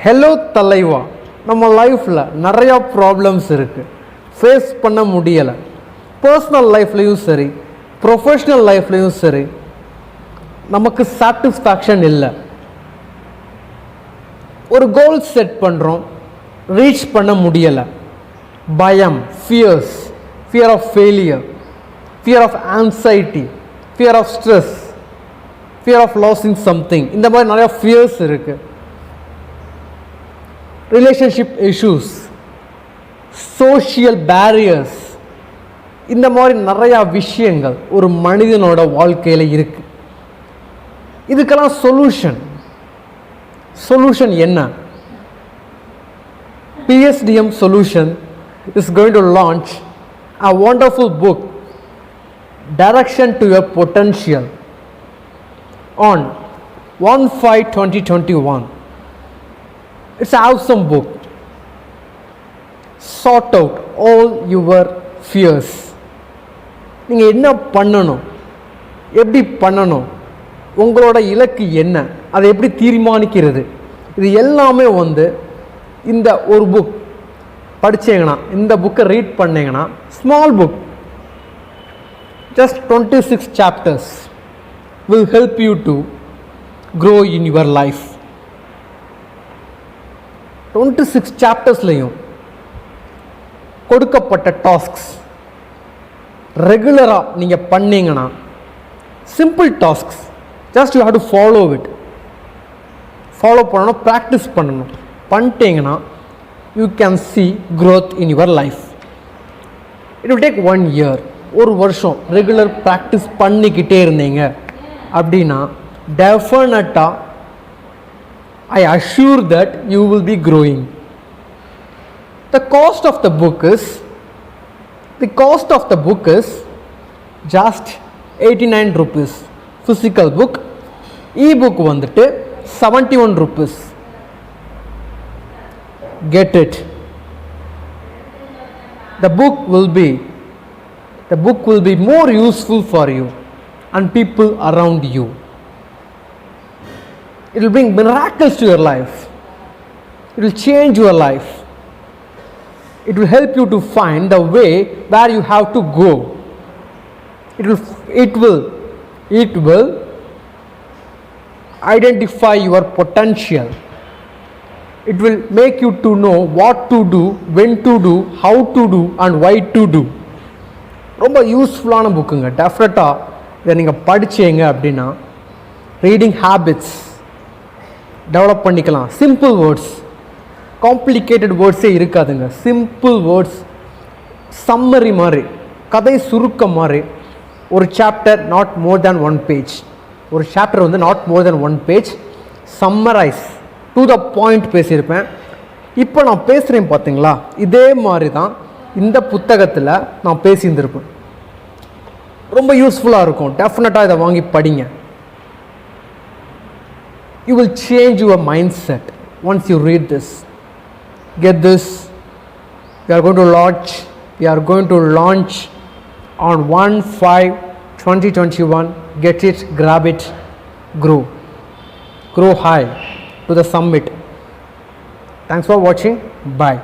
Hello தலைவா, நம்ம லைஃப்பில் நிறையா ப்ராப்ளம்ஸ் இருக்குது, ஃபேஸ் பண்ண முடியலை. பர்சனல் லைஃப்லேயும் சரி, ப்ரொஃபஷ்னல் லைஃப்லேயும் சரி, நமக்கு சாட்டிஸ்ஃபேக்ஷன் இல்லை. ஒரு கோல் செட் பண்ணுறோம், ரீச் பண்ண முடியலை. பயம், fear of failure, fear of anxiety, fear of stress, fear of losing something, இந்த மாதிரி நிறையா ஃபியர்ஸ் இருக்குது. ரிலேஷன்ஷிப் இஷ்யூஸ், சோஷியல் பேரியர்ஸ், இந்த மாதிரி நிறையா விஷயங்கள் ஒரு மனிதனோட வாழ்க்கையில் இருக்குது. இதுக்கெல்லாம் சொல்யூஷன் என்ன? PSDM Solution is going to launch a wonderful book, Direction to Your Potential, on 1/5/2021. It's an awesome book. Sort out all your fears. நீங்கள் என்ன பண்ணணும், எப்படி பண்ணணும், உங்களோட இலக்கு என்ன, அதை எப்படி தீர்மானிக்கிறது, இது எல்லாமே இந்த ஒரு புக் படித்தீங்கன்னா, இந்த புக்கை ரீட் பண்ணிங்கன்னா, small book, just 26 chapters will help you to grow in your life. 26 chaptersலையும் கொடுக்கப்பட்ட டாஸ்க்ஸ் ரெகுலராக நீங்கள் பண்ணீங்கன்னா, simple tasks, just you have to follow பண்ணணும், ப்ராக்டிஸ் பண்ணணும். பண்ணிட்டீங்கன்னா you can see growth in your life. It will take 1 year, ஒரு வருஷம் regular practice பண்ணிக்கிட்டே இருந்தீங்க அப்படின்னா டெஃபினட்டாக I assure that you will be growing. The cost of the book is just 89 rupees. Physical book, e-book 71 rupees. Get it. The book will be more useful for you and people around you. It will bring miracles to your life. It will change your life. It will help you to find the way where you have to go. It will identify your potential. It will make you to know what to do, when to do, how to do and why to do. ரொம்ப யூஸ்ஃபுல்லான புக்குங்க. டெஃபினட்டாக இதை நீங்கள் படிச்சீங்க அப்படின்னா reading habits develop பண்ணிக்கலாம். Simple words, complicated வேர்ட்ஸே இருக்காதுங்க. சிம்பிள் வேர்ட்ஸ், சம்மரி மாதிரி, கதை சுருக்கம் மாதிரி. ஒரு chapter not more than 1 page. ஒரு chapter not more than 1 page. Summarize to the point பேசியிருப்பேன். இப்போ நான் பேசுகிறேன் பார்த்தீங்களா, இதே மாதிரி தான் இந்த புத்தகத்தில் நான் பேசியிருந்திருப்பேன். ரொம்ப யூஸ்ஃபுல்லாக இருக்கும். டெஃபினட்டாக இதை வாங்கி படிங்க. You will change your mindset once you read this. Get this. We are going to launch on 1/5/2021. Get it, grab it, grow high to the summit. Thanks for watching. Bye.